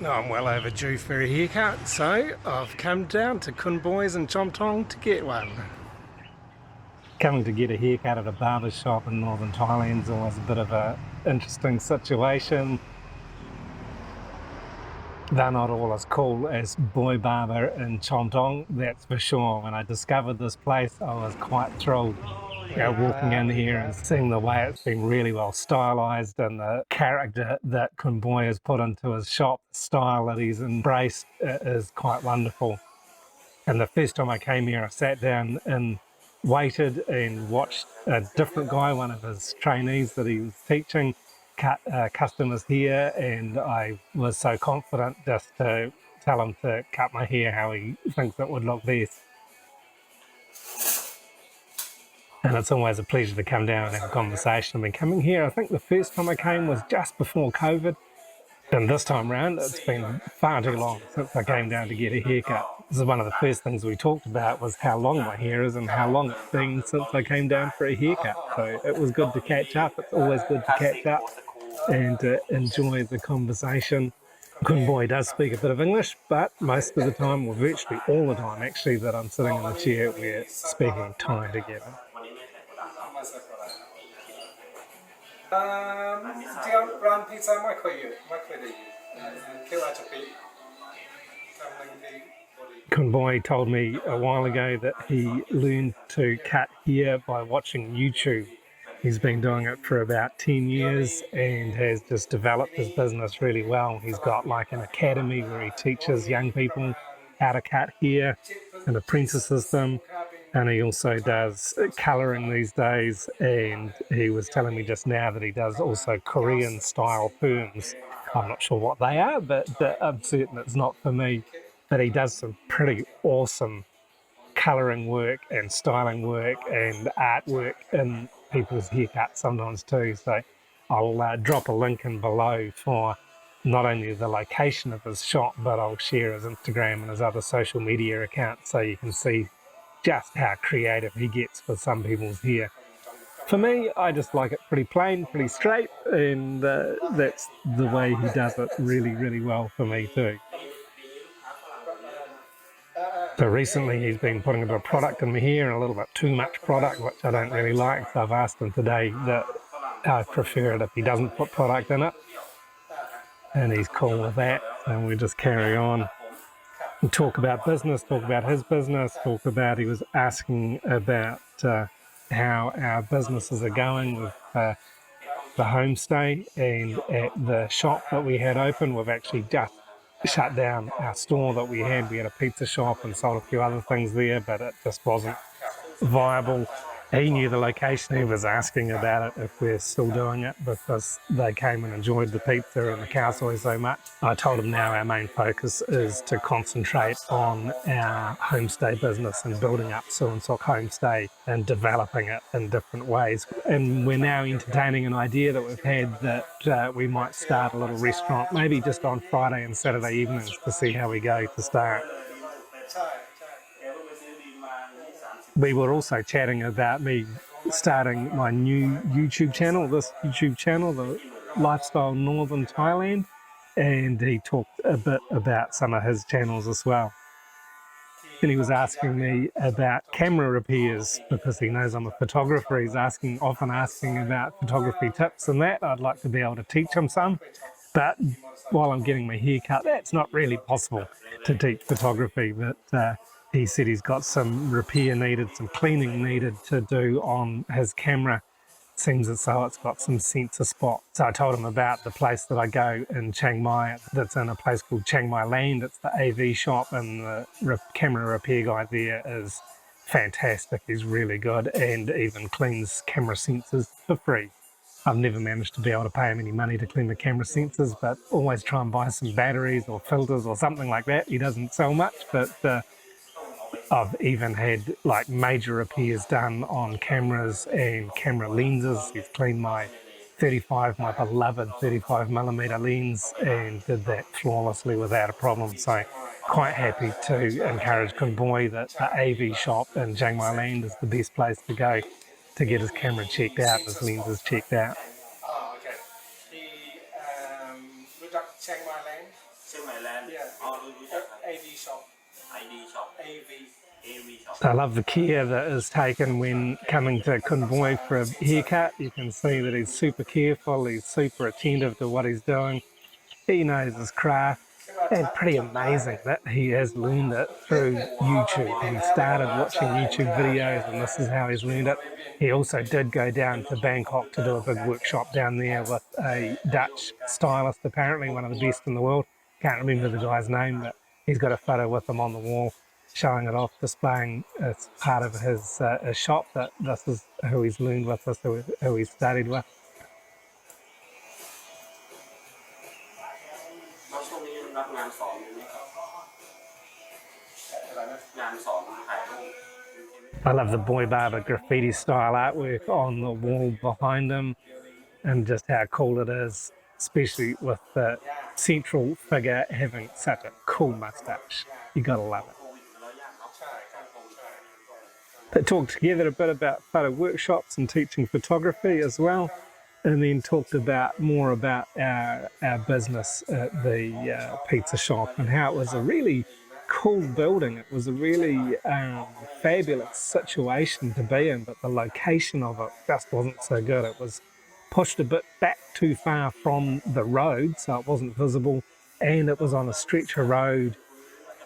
I'm well overdue for a haircut, so I've come down to Khun Boy's in Chom Thong to get one. Coming to get a haircut at a barber shop in northern Thailand is always a bit of a interesting situation. They're not all as cool as Boy Barber in Chom Thong, that's for sure. When I discovered this place, I was quite thrilled. Walking in here and seeing the way it's been really well stylized and the character that Khun Boy has put into his shop, the style that he's embraced is quite wonderful. And the first time I came here, I sat down and waited and watched a different guy, one of his trainees that he was teaching, cut customers here, and I was so confident just to tell him to cut my hair how he thinks it would look best. And it's always a pleasure to come down and have a conversation. I've been coming here, I think the first time I came was just before COVID. And this time round, it's been far too long since I came down to get a haircut. This is one of the first things we talked about was how long my hair is and how long it's been since I came down for a haircut. So it was good to catch up. It's always good to catch up and to enjoy the conversation. Khun Boy does speak a bit of English, but most of the time, or virtually all the time actually, that I'm sitting in the chair, we're speaking Thai together. จริงๆร้านพิซซ่าไม่เคยได้ยินแค่ว่าจะปิดกำลังดี Khun Boy told me a while ago that he learned to cut hair by watching YouTube. He's been doing it for about 10 years and has just developed his business really well. He's got like an academy where he teaches young people how to cut hair and apprentices them. And he also does colouring these days, and he was telling me just now that he does also Korean style perms. I'm not sure what they are, but I'm certain it's not for me. But he does some pretty awesome colouring work and styling work and artwork in people's haircuts sometimes too. So I'll drop a link in below for not only the location of his shop, but I'll share his Instagram and his other social media accounts so you can see just how creative he gets with some people's hair. For me, I just like it pretty plain, pretty straight, and that's the way he does it really, really well for me too. So recently he's been putting a bit of product in my hair, and a little bit too much product, which I don't really like, so I've asked him today that I prefer it if he doesn't put product in it, and he's cool with that, and we just carry on. And talk about business, talk about his business, talk about, he was asking about how our businesses are going with the homestay, and at the shop that we had open, we've actually just shut down our store that we had. We had a pizza shop and sold a few other things there, but it just wasn't viable. He knew the location, he was asking about it if we're still doing it because they came and enjoyed the pizza and the cow soy so much. I told him now our main focus is to concentrate on our homestay business and building up Suansok Homestay and developing it in different ways. And we're now entertaining an idea that we've had that we might start a little restaurant, maybe just on Friday and Saturday evenings to see how we go to start. We were also chatting about me starting my new YouTube channel, this YouTube channel, the Lifestyle Northern Thailand, and he talked a bit about some of his channels as well. And he was asking me about camera repairs because he knows I'm a photographer. He's often asking about photography tips and that. I'd like to be able to teach him some, but while I'm getting my hair cut, that's not really possible to teach photography, but he said he's got some repair needed, some cleaning needed to do on his camera. It seems as though it's got some sensor spot. So I told him about the place that I go in Chiang Mai that's in a place called Chiang Mai Land. It's the AV shop, and the camera repair guy there is fantastic. He's really good and even cleans camera sensors for free. I've never managed to be able to pay him any money to clean the camera sensors, but always try and buy some batteries or filters or something like that. He doesn't sell much, but I've even had like major repairs done on cameras and camera lenses. He's cleaned my my beloved 35mm lens, and did that flawlessly without a problem. So quite happy to encourage Khun Boy that the AV shop in Chiang Mai Land is the best place to go to get his camera checked out, his lenses checked out. Oh, okay. รู้จักเชียงใหม่แลนด์ AV shop. I love the care that is taken when coming to Khun Boy for a haircut. You can see that he's super careful, he's super attentive to what he's doing. He knows his craft, and pretty amazing that he has learned it through YouTube. He started watching YouTube videos, and this is how he's learned it. He also did go down to Bangkok to do a big workshop down there with a Dutch stylist, apparently one of the best in the world. Can't remember the guy's name, but he's got a photo with him on the wall showing it off, displaying as part of his shop that this is who he's learned with, this who he's studied with. I love the Boy Barber graffiti style artwork on the wall behind him, and just how cool it is, especially with the central figure having such a cool mustache. You gotta love it. They talked together a bit about photo workshops and teaching photography as well, and then talked more about our business at the pizza shop and how it was a really cool building. It was a really fabulous situation to be in, but the location of it just wasn't so good. It was pushed a bit back too far from the road, so it wasn't visible, and it was on a stretch of road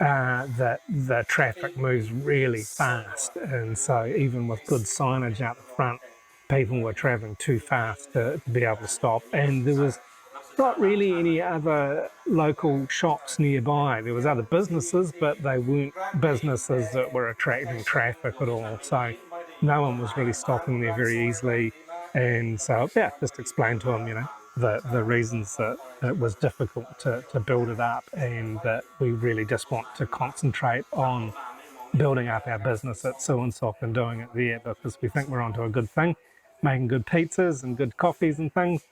that the traffic moves really fast, and so even with good signage out the front, people were travelling too fast to be able to stop, and there was not really any other local shops nearby. There was other businesses, but they weren't businesses that were attracting traffic at all, so no one was really stopping there very easily. And so, yeah, just explained to them, the reasons that it was difficult to build it up, and that we really just want to concentrate on building up our business at Suansok and doing it there, because we think we're onto a good thing, making good pizzas and good coffees and things,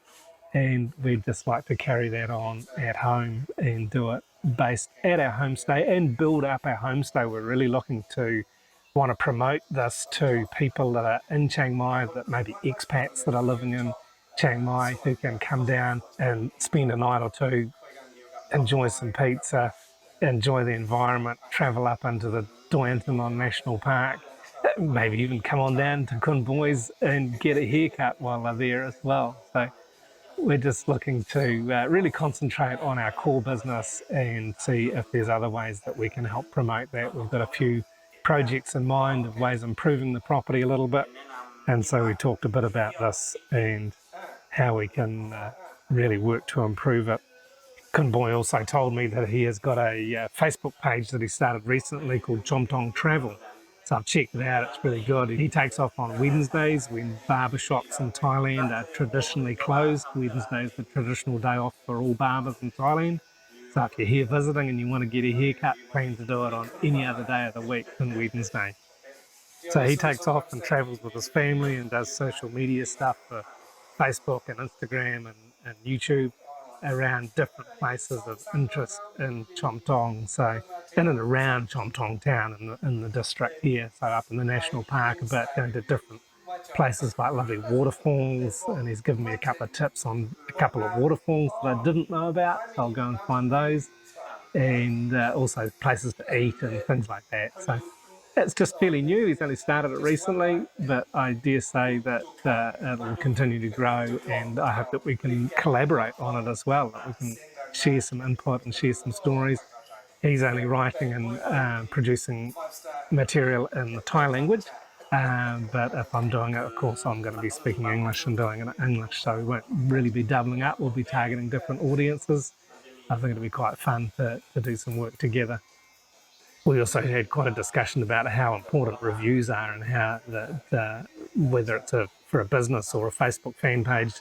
and we'd just like to carry that on at home and do it based at our homestay and build up our homestay. We're really looking to want to promote this to people that are in Chiang Mai, that maybe expats that are living in Chiang Mai, who can come down and spend a night or two, enjoy some pizza, enjoy the environment, travel up into the Doi Intanon National Park, maybe even come on down to Khun Boys and get a haircut while they're there as well. So we're just looking to really concentrate on our core business and see if there's other ways that we can help promote that. We've got a few projects in mind of ways of improving the property a little bit, and so we talked a bit about this and how we can really work to improve it. Khun Boy also told me that he has got a Facebook page that he started recently called Chom Thong Travel. So I've checked it out, it's really good. He takes off on Wednesdays when barbershops in Thailand are traditionally closed. Wednesday is the traditional day off for all barbers in Thailand. So if you're here visiting and you want to get a haircut, plan to do it on any other day of the week than Wednesday. So he takes off and travels with his family and does social media stuff for Facebook and Instagram and YouTube around different places of interest in Chom Thong, so in and around Chom Thong town in the district here, so up in the national park a bit, going to different places like lovely waterfalls, and he's given me a couple of tips on a couple of waterfalls that I didn't know about, so I'll go and find those, and also places to eat and things like that. So it's just fairly new. He's only started it recently, but I dare say that it'll continue to grow, and I hope that we can collaborate on it as well, that we can share some input and share some stories. He's only writing and producing material in the Thai language, but if I'm doing it, of course, I'm going to be speaking English and doing it in English, so we won't really be doubling up. We'll be targeting different audiences. I think it'll be quite fun to do some work together. We also had quite a discussion about how important reviews are, and how whether it's for a business or a Facebook fan page,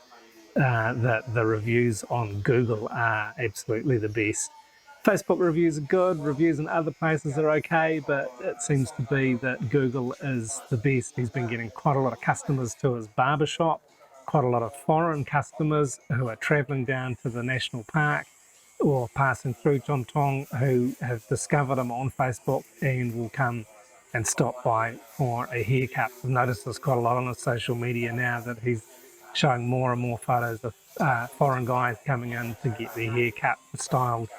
that the reviews on Google are absolutely the best. Facebook reviews are good, reviews in other places are okay, but it seems to be that Google is the best. He's been getting quite a lot of customers to his barbershop, quite a lot of foreign customers who are travelling down to the national park or passing through Chom Thong, who have discovered him on Facebook and will come and stop by for a haircut. I've noticed there's quite a lot on his social media now that he's showing more and more photos of foreign guys coming in to get their hair cut and styled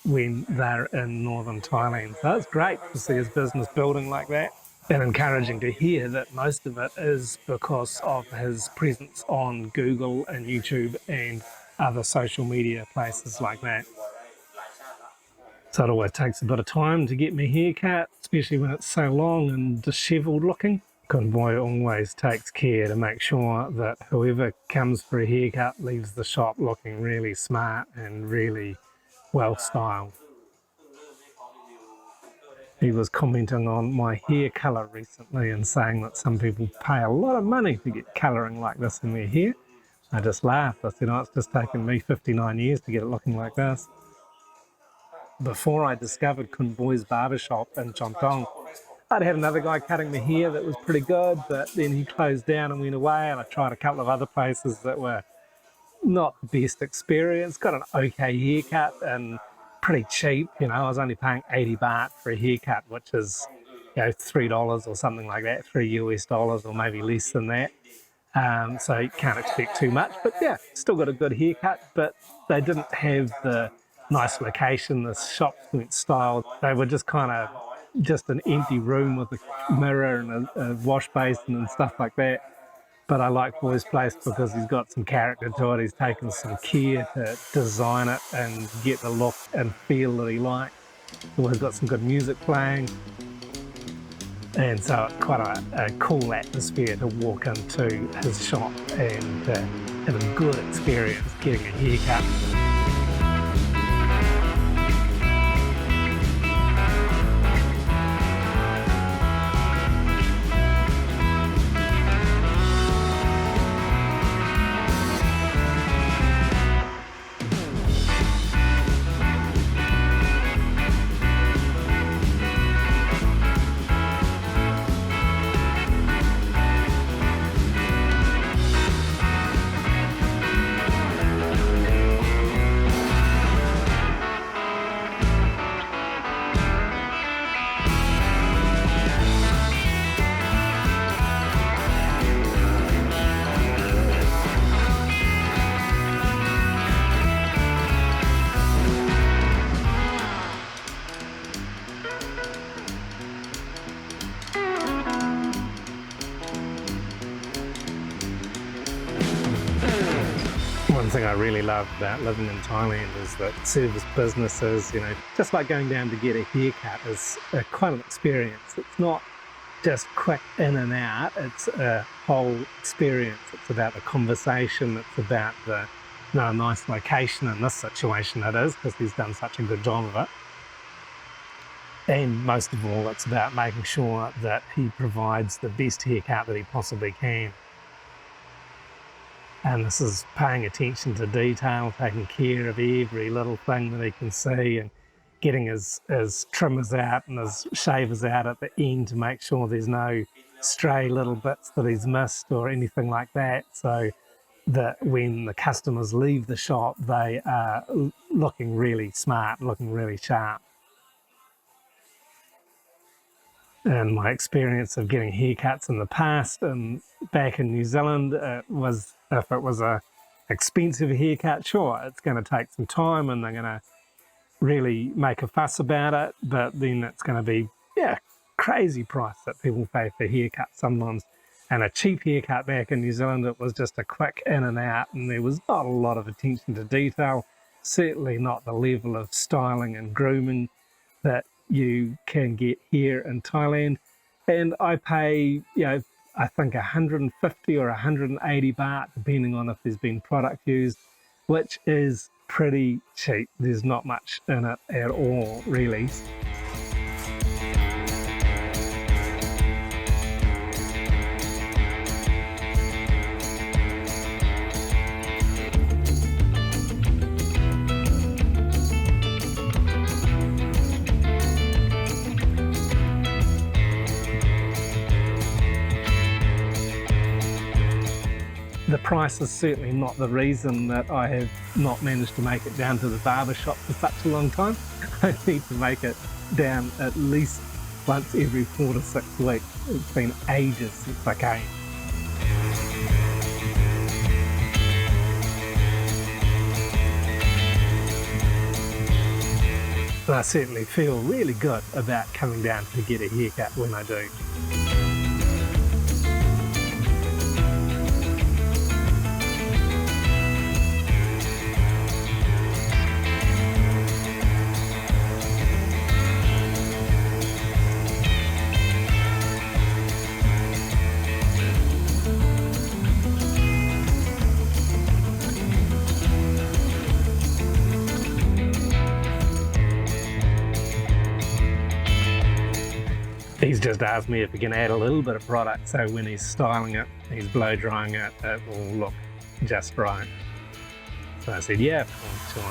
when they're in northern Thailand. So it's great to see his business building like that, and encouraging to hear that most of it is because of his presence on Google and YouTube and other social media places like that. So it always takes a bit of time to get my hair cut, especially when it's so long and dishevelled looking. Convoy always takes care to make sure that whoever comes for a haircut leaves the shop looking really smart and really well styled. He was commenting on my hair colour recently and saying that some people pay a lot of money to get colouring like this in their hair. I just laughed. I said, oh, it's just taken me 59 years to get it looking like this. Before I discovered Boy Barber Shop in Chom Thong, I'd had another guy cutting my hair that was pretty good, but then he closed down and went away, and I tried a couple of other places that were not the best experience. Got an okay haircut and pretty cheap, you know. I was only paying 80 baht for a haircut, which is, you know, $3 or something like that, $3 US or maybe less than that. So you can't expect too much, but yeah, still got a good haircut, but they didn't have the nice location. The shops weren't styled. They were just kind of just an empty room with a mirror and a wash basin and stuff like that. But I like Boy's place because he's got some character to it. He's taken some care to design it and get the look and feel that he likes. He's got some good music playing. And so it's quite a cool atmosphere to walk into his shop and have a good experience getting a haircut. One thing I really love about living in Thailand is that service businesses, you know, just like going down to get a haircut is quite an experience. It's not just quick in and out, it's a whole experience. It's about the conversation, it's about the nice location in this situation it is, because he's done such a good job of it. And most of all, it's about making sure that he provides the best haircut that he possibly can. And this is paying attention to detail, taking care of every little thing that he can see, and getting his trimmers out and his shavers out at the end to make sure there's no stray little bits that he's missed or anything like that, so that when the customers leave the shop, they are looking really smart, looking really sharp. And my experience of getting haircuts in the past and back in New Zealand was, if it was a expensive haircut, sure, it's going to take some time and they're going to really make a fuss about it, but then it's going to be, yeah, crazy price that people pay for haircuts sometimes. And a cheap haircut back in New Zealand, it was just a quick in and out, and there was not a lot of attention to detail, certainly not the level of styling and grooming that you can get here in Thailand. And I pay, you know, I think 150 or 180 baht, depending on if there's been product used, which is pretty cheap. There's not much in it at all, really. The price is certainly not the reason that I have not managed to make it down to the barber shop for such a long time. I need to make it down at least once every 4 to 6 weeks. It's been ages since I came. And I certainly feel really good about coming down to get a haircut when I do. He's just asked me if he can add a little bit of product so when he's styling it, he's blow drying it, it will look just right. So I said, yeah, sure.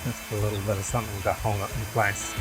Just a little bit of something to hold it in place.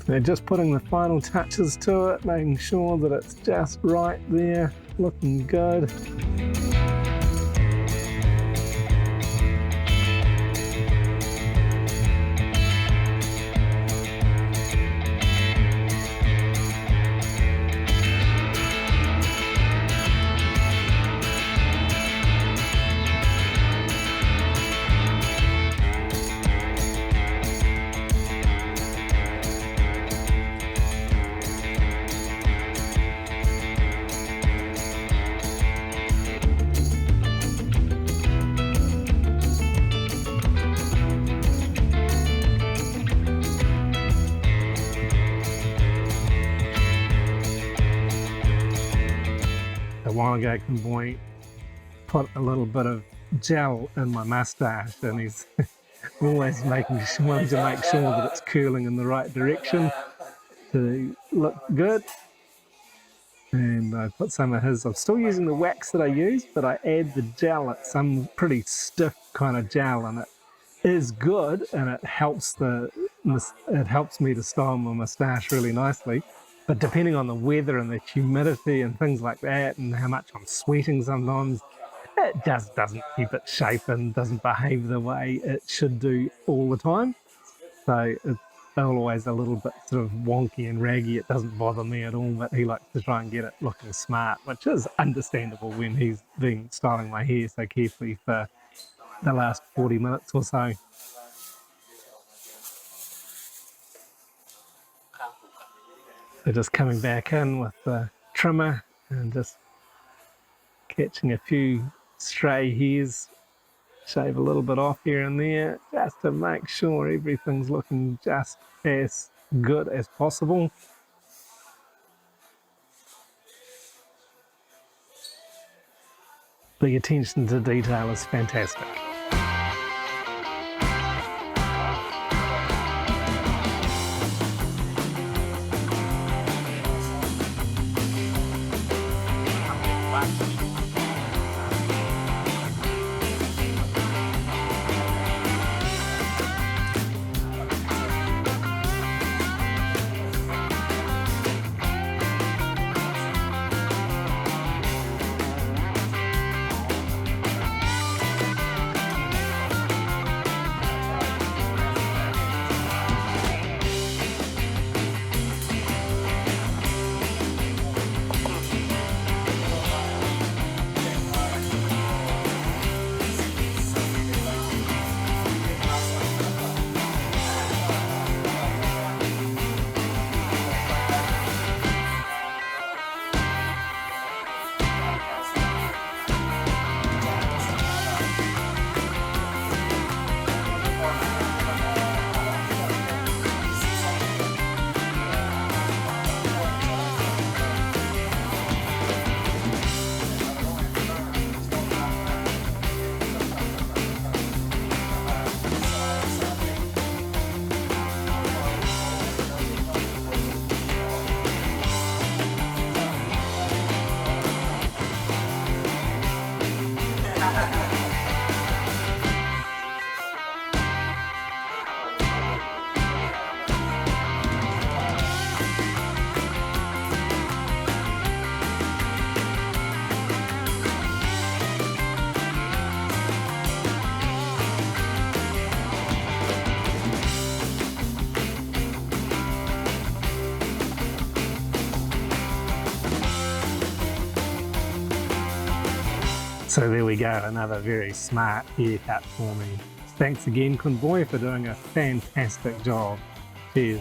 They're just putting the final touches to it, making sure that it's just right there, looking good. A while ago, Boy put a little bit of gel in my mustache, and he's always wanting to make sure that it's curling in the right direction to look good. And I put some of his, I'm still using the wax that I use, but I add the gel. It's some pretty stiff kind of gel, and it is good, and it helps me to style my mustache really nicely. But depending on the weather and the humidity and things like that, and how much I'm sweating sometimes, it just doesn't keep its shape and doesn't behave the way it should do all the time. So it's always a little bit sort of wonky and raggy. It doesn't bother me at all, but he likes to try and get it looking smart, which is understandable when he's been styling my hair so carefully for the last 40 minutes or so. So just coming back in with the trimmer and just catching a few stray hairs, shave a little bit off here and there just to make sure everything's looking just as good as possible. The attention to detail is fantastic. So there we go, another very smart haircut for me. Thanks again, Kun Boy, for doing a fantastic job. Cheers.